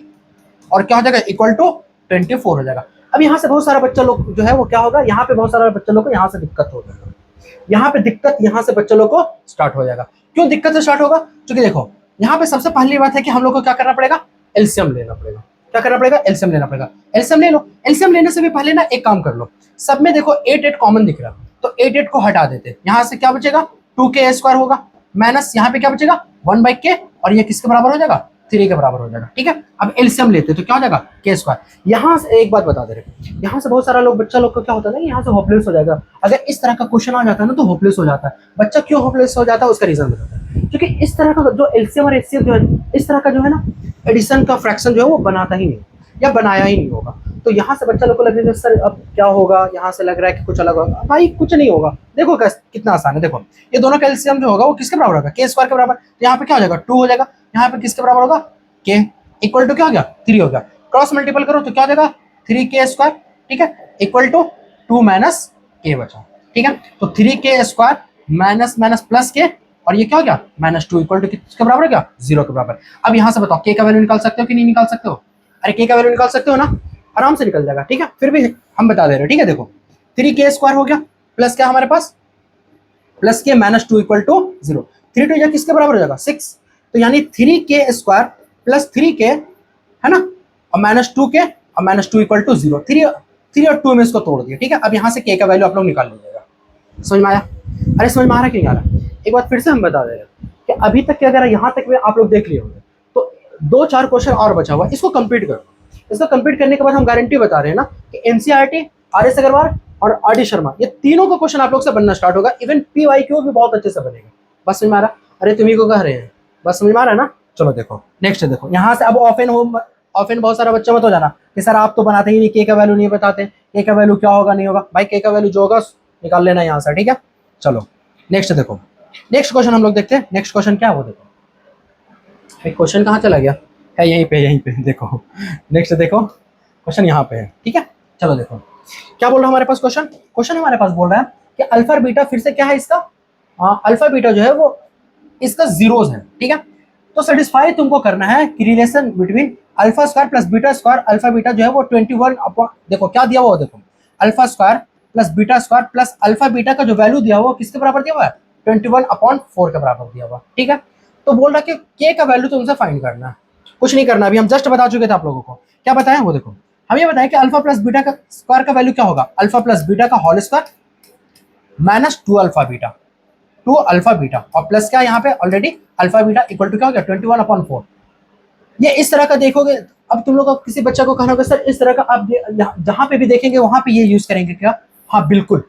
और क्या हो जाएगा इक्वल टू 24 हो जाएगा। अब यहाँ से बहुत सारा बच्चा लोग जो है वो क्या होगा, यहाँ पे बहुत सारा बच्चा लोग को यहाँ से दिक्कत हो जाएगा, यहाँ पे दिक्कत यहाँ से बच्चा लोग को स्टार्ट हो जाएगा। क्यों दिक्कत से स्टार्ट होगा, क्योंकि देखो यहाँ पे सबसे पहली बात है कि हम लोग को क्या करना पड़ेगा एलसीएम लेना पड़ेगा। क्या करना पड़ेगा एलसीएम लेना पड़ेगा। एलसीएम ले लो, एलसीएम लेने से भी पहले ना एक काम कर लो, सब में देखो 8 कॉमन दिख रहा है, तो 8 को हटा देते, यहाँ से क्या बचेगा 2k स्क्वायर होगा, माइनस यहाँ पे क्या बचेगा 1 बाई के, और ये किसके बराबर हो जाएगा 3 के बराबर हो जाएगा। ठीक है, अब एलसीएम लेते हैं तो क्या हो जाएगा के स्क्वायर। यहाँ से एक बात बता दे रहे, यहाँ से बहुत सारा लोग बच्चा लोग को क्या होता है ना, यहाँ से होपलेस हो जाएगा। अगर इस तरह का क्वेश्चन आ जाता है ना तो होपलेस हो जाता है। बच्चा क्यों होपलेस हो जाता है उसका रीजन बताता है, क्योंकि इस तरह का जो एलसीएम और एचसीएफ जो है, इस तरह का जो है ना एडिशन का फ्रैक्शन जो है वो बनाता ही नहीं या बनाया ही नहीं होगा। तो यहाँ से बच्चा लोग को लगेगा सर अब क्या होगा, यहाँ से लग रहा है कि कुछ अलग होगा। भाई कुछ नहीं होगा, देखो कितना आसान है। देखो ये दोनों का एलसीएम जो होगा वो किसके बराबर होगा, के स्क्वायर के बराबर। तो यहाँ पे क्या हो जाएगा 2 हो जाएगा, यहाँ पे किसके बराबर होगा के इक्वल टू क्या हो गया 3 हो गया। क्रॉस मल्टीपल करो तो क्या हो जाएगा 3k स्क्वायर। ठीक है, इक्वल टू 2 माइनस के बचा। ठीक है, तो 3k square minus minus plus के, और ये क्या हो गया -2 इक्वल टू किसके बराबर है क्या 0 के बराबर। अब यहाँ से बताओ के का वैल्यू निकाल सकते हो कि नहीं निकाल सकते हो। अरे के का वैल्यू निकाल सकते हो ना, आराम से निकल जाएगा। ठीक है, फिर भी हम बता दे रहे हैं। ठीक है, देखो 3k स्क्वायर हो गया प्लस क्या हमारे पास प्लस के -2 इक्वल टू 0। 3 2 या किसके बराबर हो जाएगा 6। तो यानी 3k स्क्वायर प्लस 3k है ना, और -2 के और -2 इक्वल टू 0। 3 और 2 में इसको तोड़ दिया। ठीक है, अब यहाँ से k का वैल्यू आप लोग निकाल लीजिएगा। समझ में आया? अरे समझ में आ रहा है कि नहीं आ रहा? एक बात फिर से हम बता दे रहे हैं कि अभी तक के अगर यहाँ तक में आप लोग देख लिए होंगे तो 2-4 क्वेश्चन और बचा हुआ, इसको कंप्लीट करो। इसको कंप्लीट करने के बाद हम गारंटी बता रहे हैं ना कि एनसीईआरटी, आर.एस. अग्रवाल और आर.डी. शर्मा, ये तीनों का क्वेश्चन आप लोग से बनना स्टार्ट होगा। इवन पीवाईक्यू भी बहुत अच्छे से बनेगा। बस समझ में आ रहा? अरे तुम्ही को कह रहे हैं, बस समझ में आ रहा है ना? चलो देखो नेक्स्ट देखो, यहाँ से अब ऑफन बहुत सारा बच्चा मत हो जाना कि सर आप तो बनाते ही नहीं, के का वैल्यू नहीं बताते, के का वैल्यू क्या होगा नहीं होगा। भाई के का वैल्यू जो होगा निकाल लेना यहाँ से। ठीक है, चलो नेक्स्ट देखो, नेक्स्ट क्वेश्चन हम लोग देखते हैं। नेक्स्ट क्वेश्चन क्या है वो देखो। क्वेश्चन कहाँ चला गया है, यहीं पे देखो। नेक्स्ट देखो क्वेश्चन यहाँ पे है। ठीक है, चलो देखो क्या बोल रहा है हमारे पास क्वेश्चन हमारे पास बोल रहा है कि अल्फा और बीटा फिर से क्या है इसका, अल्फा बीटा जो है वो इसका जीरोस है। ठीक है, तो सेटिस्फाई तुमको करना है कि relation between alpha square plus beta square, alpha beta जो है वो 21 अपॉन, देखो क्या दिया हुआ, देखो alpha square plus beta square plus alpha beta का जो वैल्यू दिया हुआ किसके बराबर दिया हुआ है 21/4 के बराबर दिया हुआ। ठीक है, तो बोल रहा है कि के का वैल्यू तुमसे फाइंड करना है, कुछ नहीं करना। अभी हम जस्ट बता चुके थे आप लोगों को, क्या बताया वो देखो। हम ये बताएं कि अल्फा प्लस बीटा का स्क्वायर का वैल्यू क्या होगा, अल्फा प्लस बीटा का whole square minus 2 alpha beta, 2 alpha beta और प्लस क्या यहाँ पे already alpha beta equal to क्या हो गया 21/4। ये इस तरह का देखोगे। अब तुम लोग को किसी बच्चा को कहना होगा सर इस तरह का आप जहां पे भी देखेंगे वहां पे ये यूज करेंगे क्या, हाँ बिल्कुल,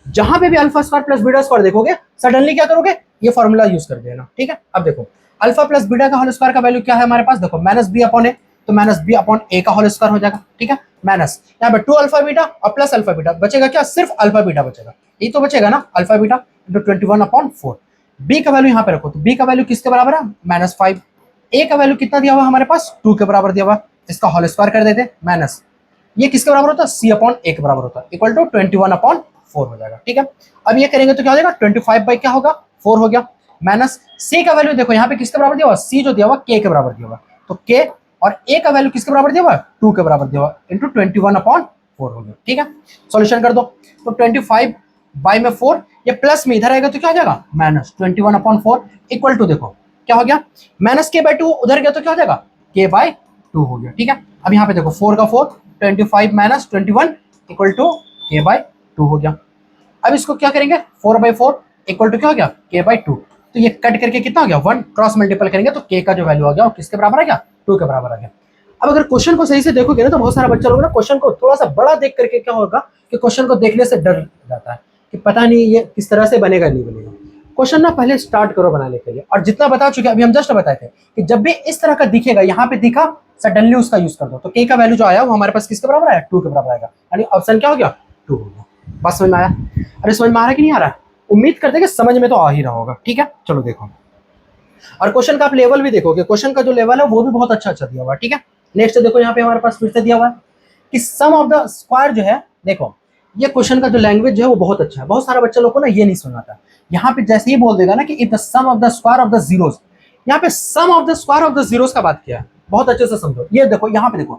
जहां पे भी alpha square plus beta square देखोगे सडनली क्या करोगे, ये फॉर्मूला यूज कर देना। ठीक है, अब देखो अल्फा प्लस बीटा का होल स्क्वायर का वैल्यू क्या है हमारे पास, देखो -b/a, तो -b/a का होल स्क्वायर हो जाएगा। ठीक है, माइनस यहाँ पे 2 अल्फा बीटा और प्लस अल्फा बीटा, बचेगा क्या, सिर्फ अल्फा बीटा बचेगा। ये तो बचेगा ना अल्फा बीटा इंटू 21/4। बी का वैल्यू यहाँ पे रखो, तो बी का वैल्यू किसके बराबर है -5। ए का वैल्यू कितना दिया हुआ हमारे पास 2 के बराबर दिया हुआ, इसका होल स्क्वायर कर देते माइनस, ये किसके बराबर होता है c/a के बराबर होता है, इक्वल टू 21/4 हो जाएगा। ठीक है, अब ये करेंगे तो क्या हो जाएगा 25 क्या होगा 4 हो गया, माइनस c का वैल्यू देखो यहाँ पे किसके बराबर दिया हुआ, c जो दिया हुआ k के बराबर दिया हुआ, तो k और a का वैल्यू किसके बराबर दिया हुआ 2 के बराबर दिया हुआ इंटू 21/4 हो गया। ठीक है, सॉल्यूशन कर दो, तो 25/4 ये प्लस में इधर आएगा तो क्या हो जाएगा -21/4 इक्वल टू, देखो क्या हो गया -k/2, उधर गया तो क्या हो जाएगा k/2 हो गया। ठीक है, अब यहाँ पे देखो 4 का 4, 25 माइनस 21 इक्वल टू k/2 हो गया। अब इसको क्या करेंगे 4/4 इक्वल टू क्या हो गया k/2, तो ये कट करके कितना हो गया 1, क्रॉस मल्टीपल करेंगे तो k का जो वैल्यू आ गया वो किसके बराबर आ गया 2 के बराबर आ गया। अब अगर क्वेश्चन को सही से देखोगे ना तो बहुत सारा बच्चा लोग ना क्वेश्चन को थोड़ा सा बड़ा देख करके क्या होगा कि क्वेश्चन को देखने से डर जाता है कि पता नहीं ये किस तरह से बनेगा नहीं बनेगा। क्वेश्चन ना पहले स्टार्ट करो बनाने के लिए, और जितना बता चुके अभी हम जस्ट बताए थे कि जब भी इस तरह का दिखेगा यहाँ पे दिखा सडनली उसका यूज कर दो, तो k का वैल्यू जो आया वो हमारे पास किसके बराबर आया 2 के बराबर आएगा, यानी ऑप्शन क्या हो गया 2 हो गया। बस समझ में आया? अरे समझ में आ रहा है कि नहीं आ रहा है? उम्मीद करते हैं कि समझ में तो आ ही रहा होगा। ठीक है, चलो देखो, और क्वेश्चन का आप लेवल भी देखोगे, क्वेश्चन का जो लेवल है वो भी बहुत अच्छा दिया हुआ है। ठीक है, नेक्स्ट देखो यहाँ पे हमारे पास फिर से दिया हुआ है कि सम ऑफ द स्क्वायर जो है, देखो ये क्वेश्चन का जो लैंग्वेज जो है वो बहुत अच्छा है। बहुत सारा बच्चा लोग को ना ये नहीं सुनना था, यहाँ पे जैसे ही बोल देगा ना कि if the sum of the square of the zeros, यहाँ पे sum of the square of the zeros का बात किया है, बहुत अच्छे से समझो। ये देखो यहाँ पे देखो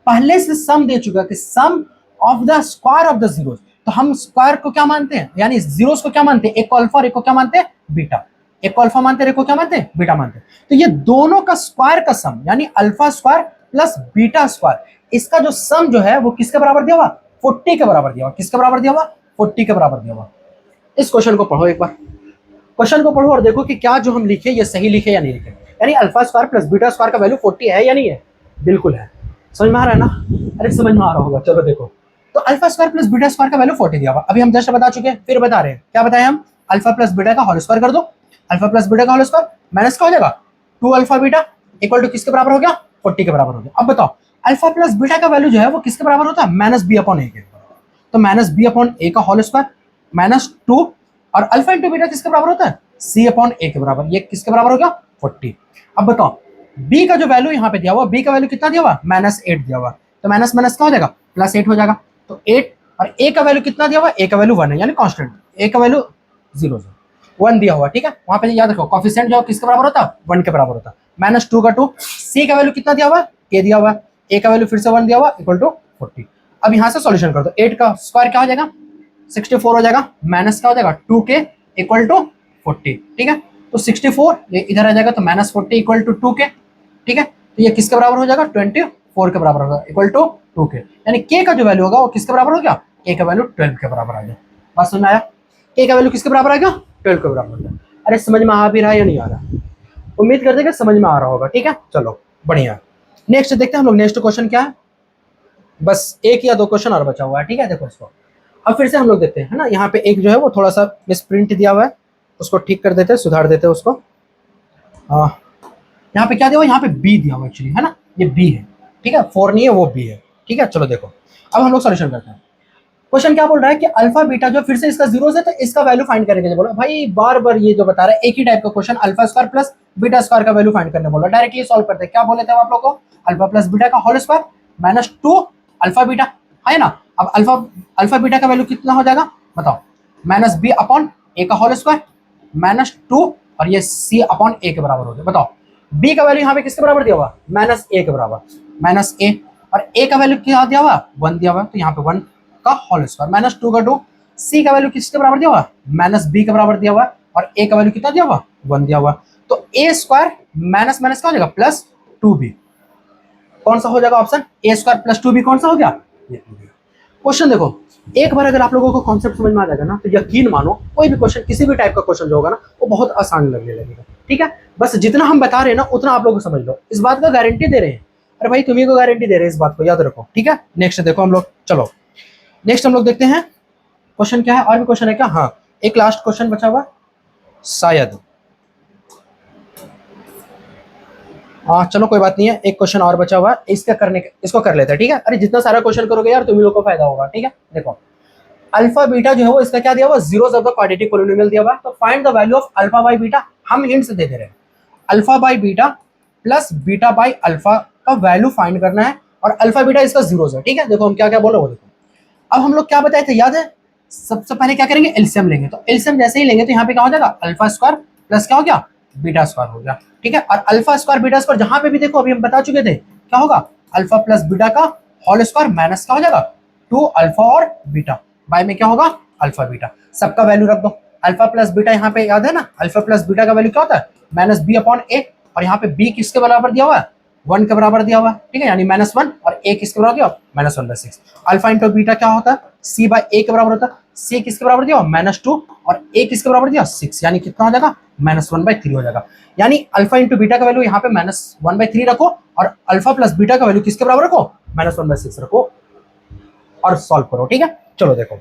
पहले से सम दे चुका कि sum of the square of the zeros, तो हम स्क्वायर को क्या मानते हैं, यानी जीरोस को क्या मानते हैं, एक को अल्फा और एक को क्या मानते हैं बीटा, एक को अल्फा मानते हैं एक को क्या मानते हैं बीटा मानते हैं। तो ये दोनों का स्क्वायर का सम यानी alpha square plus beta square, इसका जो सम जो है वो किसके बराबर दिया हुआ 40 के बराबर दिया हुआ, किसके बराबर दिया हुआ 40 के बराबर दिया हुआ। इस क्वेश्चन को पढ़ो एक बार, क्वेश्चन को पढ़ो और देखो कि क्या जो हम लिखे ये सही लिखे या नहीं लिखे। यानी alpha square plus beta square का वैल्यू 40 है या नहीं है? बिल्कुल है। समझ में आ रहा है ना? अरे समझ में आ रहा होगा। चलो देखो, तो alpha square plus beta square का वैल्यू 40 दिया हुआ। अभी हम जस्ट बता चुके हैं, फिर बता रहे हैं। क्या बताए हम? अल्फा प्लस बीटा का होल स्क्वायर कर दो। अल्फा प्लस बीटा का होल स्क्वायर माइनस का हो जाएगा 2 अल्फा बीटा इक्वल टू किसके बराबर हो गया? 40 के बराबर हो गया। अब बताओ अल्फा प्लस बीटा का वैल्यू जो है वो किसके बराबर होता है? माइनस बी अपॉन ए के बराबर। तो माइनस बी अपॉन ए का होल स्क्वायर माइनस 2 और अल्फा इंटू बीटा किसके बराबर होता है? सी अपॉन ए के बराबर। ये किसके बराबर हो गया? 40। अब बताओ बी का जो वैल्यू यहाँ पे दिया हुआ, बी का वैल्यू कितना दिया हुआ? माइनस 8 दिया हुआ। तो माइनस माइनस क्या हो जाएगा? प्लस 8 हो जाएगा। तो 8 और ए का वैल्यू कितना दिया हुआ? ए का वैल्यू 1 है यानी कांस्टेंट। ए का वैल्यू 0 1 दिया हुआ, ठीक है। वहां पे याद रखो कॉफिशिएंट जो किसके बराबर होता है? 1 के बराबर होता है। माइनस 2 का 2। सी का वैल्यू कितना दिया हुआ? ए दिया हुआ। ए का वैल्यू फिर से 1 दिया हुआ इक्वल टू 40। अब यहाँ से सॉल्यूशन कर दो। 8 का स्क्वायर क्या हो जाएगा? 64 हो जाएगा। माइनस क्या हो जाएगा? 2k इक्वल टू 40, ठीक है। तो 64 ये इधर आ जाएगा तो माइनस 40 इक्वल टू 2k, ठीक है। तो ये किसके बराबर हो जाएगा? 24 के बराबर होगा इक्वल टू 2k। यानी k का जो वैल्यू होगा वो किसके बराबर हो गया? k का वैल्यू 12 के बराबर आ गया। बात समझ में आया? k का वैल्यू किसके बराबर आ गया? 12 के बराबर हो गया। अरे समझ में आ भी रहा है या नहीं आ रहा? उम्मीद करते हैं कि समझ में आ रहा होगा, ठीक है। चलो बढ़िया। नेक्स्ट देखते हैं हम लोग। नेक्स्ट क्वेश्चन क्या है? बस एक या दो क्वेश्चन और बचा हुआ है, ठीक है। देखो इसको अब फिर से हम लोग देखते हैं, है ना। यहाँ पे एक जो है वो थोड़ा सा मिस प्रिंट दिया हुआ है, उसको ठीक कर देते हैं, सुधार देते हैं उसको। यहाँ पे क्या दिया हुआ? यहाँ पे बी दिया हुआ एक्चुअली, है ना। ये बी है, ठीक है। 4 नहीं है, वो बी है, ठीक है। चलो देखो अब हम लोग सोल्यूशन करते हैं। क्वेश्चन क्या बोल रहा है कि अल्फा बीटा जो फिर से इसका जीरो है तो इसका वैल्यू फाइंड करेंगे। बोला भाई बार बार ये जो बता रहा है एक ही टाइप का question, alpha square plus beta square का वैल्यू फाइंड करने बोला। डायरेक्टली सॉल्व करते हैं। क्या बोले थे आप लोग को? अल्फा प्लस बीटा का whole square minus 2 alpha beta, है ना। अब अल्फा बीटा का वैल्यू कितना हो जाएगा बताओ? माइनस बी अपॉन ए का होल स्क्वायर माइनस 2 और ये सी अपॉन ए के बराबर हो गया। बताओ बी का वैल्यू यहाँ पे किसके बराबर दिया हुआ? माइनस ए के बराबर, माइनस ए। और ए का वैल्यू क्या दिया हुआ? 1 दिया हुआ। तो यहाँ पे 1 का होल स्क्वायर माइनस 2 का 2। सी का वैल्यू किसके बराबर दिया हुआ? माइनस बी के बराबर दिया हुआ। और ए का वैल्यू कितना दिया हुआ? 1 दिया हुआ। तो ए स्क्वायर माइनस माइनस क्या हो जाएगा? Plus 2b। कौन सा हो जाएगा ऑप्शन? ए स्क्वायर प्लस 2b कौन सा हो गया? ये क्वेश्चन देखो एक बार अगर आप लोगों को कॉन्सेप्ट समझ में आ जाएगा ना तो यकीन मानो कोई भी क्वेश्चन किसी भी टाइप का क्वेश्चन जो होगा ना वो बहुत आसान लगने लगेगा, ठीक है। बस जितना हम बता रहे हैं ना उतना आप लोग को समझ लो, इस बात का गारंटी दे रहे हैं। अरे भाई तुम्ही को गारंटी दे रहे हैं, इस बात को याद रखो, ठीक है। नेक्स्ट देखो हम लोग, चलो नेक्स्ट हम लोग देखते हैं क्वेश्चन क्या है। और भी क्वेश्चन है क्या? हाँ एक लास्ट क्वेश्चन बचा हुआ शायद। हाँ चलो कोई बात नहीं है, एक क्वेश्चन और बचा हुआ है, इसको कर लेते हैं, ठीक है। अरे जितना सारा क्वेश्चन करोगे यार तुम्ही लोग को फायदा होगा, ठीक है। देखो अल्फा बीटा जो है वो इसका क्या दिया हुआ? Zeros of the quadratic polynomial दिया हुआ है। तो find the value of alpha by beta. हम हिंट्स दे रहे हैं। Alpha by beta plus beta by alpha का वैल्यू फाइंड करना है और अल्फा बीटा इसका जीरोस है, ठीक है। देखो हम क्या क्या बोले वो देखो। अब हम लोग क्या बताए थे याद है? सबसे पहले क्या करेंगे? एलसीएम लेंगे। तो एलसीएम जैसे ही लेंगे तो यहाँ पे क्या हो जाएगा? अल्फा स्क्वायर प्लस क्या हो गया? बीटा स्क्वायर हो गया, ठीक है। और अल्फा स्क्वायर बीटा स्क्वायर जहां पे भी देखो अभी हम बता चुके थे क्या होगा? अल्फा प्लस बीटा का होल स्क्वायर माइनस क्या हो जाएगा? 2 अल्फा और बीटा बाय में क्या होगा? Alpha beta. सबका वैल्यू रख दो। अल्फा प्लस बीटा यहाँ पे याद है ना, अल्फा प्लस बीटा का वैल्यू क्या होता है? Minus B upon a. और यहाँ पे बी किसके बराबर दिया हुआ है? 1 के बराबर दिया हुआ है, ठीक है। यानी -1 और ए किसके बराबर दिया? -1/6। अल्फा इंटू बीटा क्या होता है? सी बाय ए के बराबर होता है। सी किसके बराबर दिया? -2 और ए किसके बराबर दिया? 6। यानी कितना हो जाएगा? -1/3 हो जाएगा। यानी अल्फा इंटू बीटा का वैल्यू यहाँ पे -1/3 रखो और अल्फा प्लस बीटा का वैल्यू किसके बराबर रखो? -1/6 रखो और सॉल्व करो, ठीक है। चलो देखो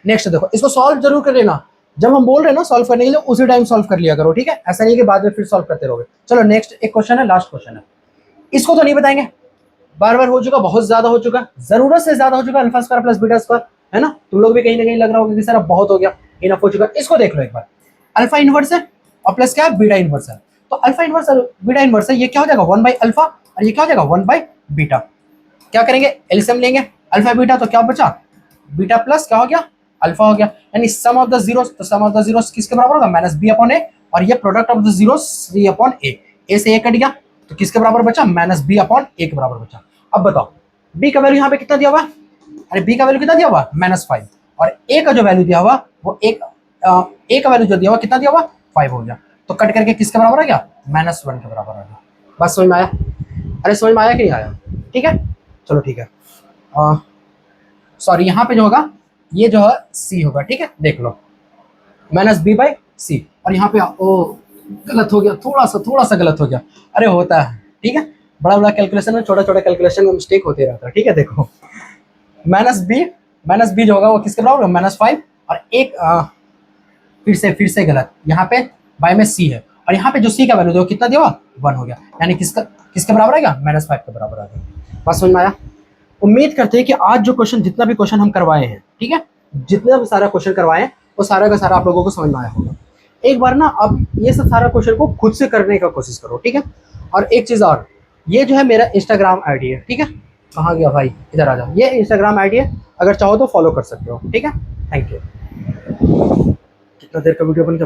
नेक्स्ट देखो, इसको सॉल्व जरूर कर लेना। जब हम बोल रहे हैं ना सॉल्व करने के लिए उसी टाइम सॉल्व कर लिया करो, ठीक है। ऐसा नहीं कि बाद में फिर सॉल्व करते रहोगे। चलो नेक्स्ट एक क्वेश्चन है, लास्ट क्वेश्चन है। इसको तो नहीं बताएंगे, बार बार हो चुका, बहुत ज्यादा हो चुका, जरूरत से ज्यादा हो चुका। Alpha square plus beta square, है ना। तुम लोग भी कहीं ना कहीं लग रहा होगा कि सर अब बहुत हो गया, इनफ हो चुका। इसको देख लो एक बार। अल्फा इनवर्स है और प्लस क्या है? बीटा इनवर्स है। तो अल्फा इनवर्स बीटा इनवर्स है, ये क्या हो जाएगा? 1/अल्फा और ये क्या हो जाएगा? 1/बीटा। क्या करेंगे? एलसीएम लेंगे। अल्फा बीटा तो क्या बचा? बीटा प्लस क्या हो गया? अल्फा हो गया। यानी सम ऑफ द जीरोस, तो सम ऑफ द जीरोस किसके बराबर होगा? -b upon a. और ये product of the zeros c upon a. A से ए कट गया तो किसके बराबर बचा? -b अपॉन ए के बराबर बचा। अब बताओ b का वैल्यू यहाँ पे कितना दिया हुआ? अरे b का वैल्यू कितना दिया हुआ? -5। और a का जो वैल्यू दिया हुआ वो a का वैल्यू जो दिया हुआ कितना दिया हुआ? 5 हो गया। तो कट करके किसके बराबर आ गया? -1 के बराबर आ गया। बस समझ में आया? अरे समझ में आया कि नहीं आया? ठीक है चलो ठीक है। सॉरी यहाँ पे जो होगा ये जो है c होगा, ठीक है। देख लो -b/c। और यहाँ पे गलत हो गया, थोड़ा सा गलत हो गया। अरे होता है, ठीक है। बड़ा बड़ा कैलकुलेशन में, छोटा छोटा कैलकुलेशन में मिस्टेक होते रहता है, ठीक है। देखो -b, -b जो होगा वो किसके बराबर होगा, -5। और एक फिर से गलत, यहाँ पे बाय में c है, और यहाँ पे जो c का वैल्यू था वो कितना दिया हुआ, 1 हो गया, यानी किसका किसके बराबर आएगा, -5 के बराबर आ गया। बात समझ में आया। उम्मीद करते हैं कि आज जो क्वेश्चन, जितना भी क्वेश्चन हम करवाए हैं, ठीक है, जितना भी सारा क्वेश्चन करवाए हैं, वो सारा का सारा आप लोगों को समझ में आया होगा। एक बार ना अब ये सब सारा क्वेश्चन को खुद से करने का कोशिश करो, ठीक है। और एक चीज़ और, ये जो है मेरा इंस्टाग्राम आईडी है, ठीक है। कहाँ गया भाई, इधर आ जाओ, ये इंस्टाग्राम आईडी है, अगर चाहो तो फॉलो कर सकते हो, ठीक है। Thank you. कितना देर का वीडियो बन गया।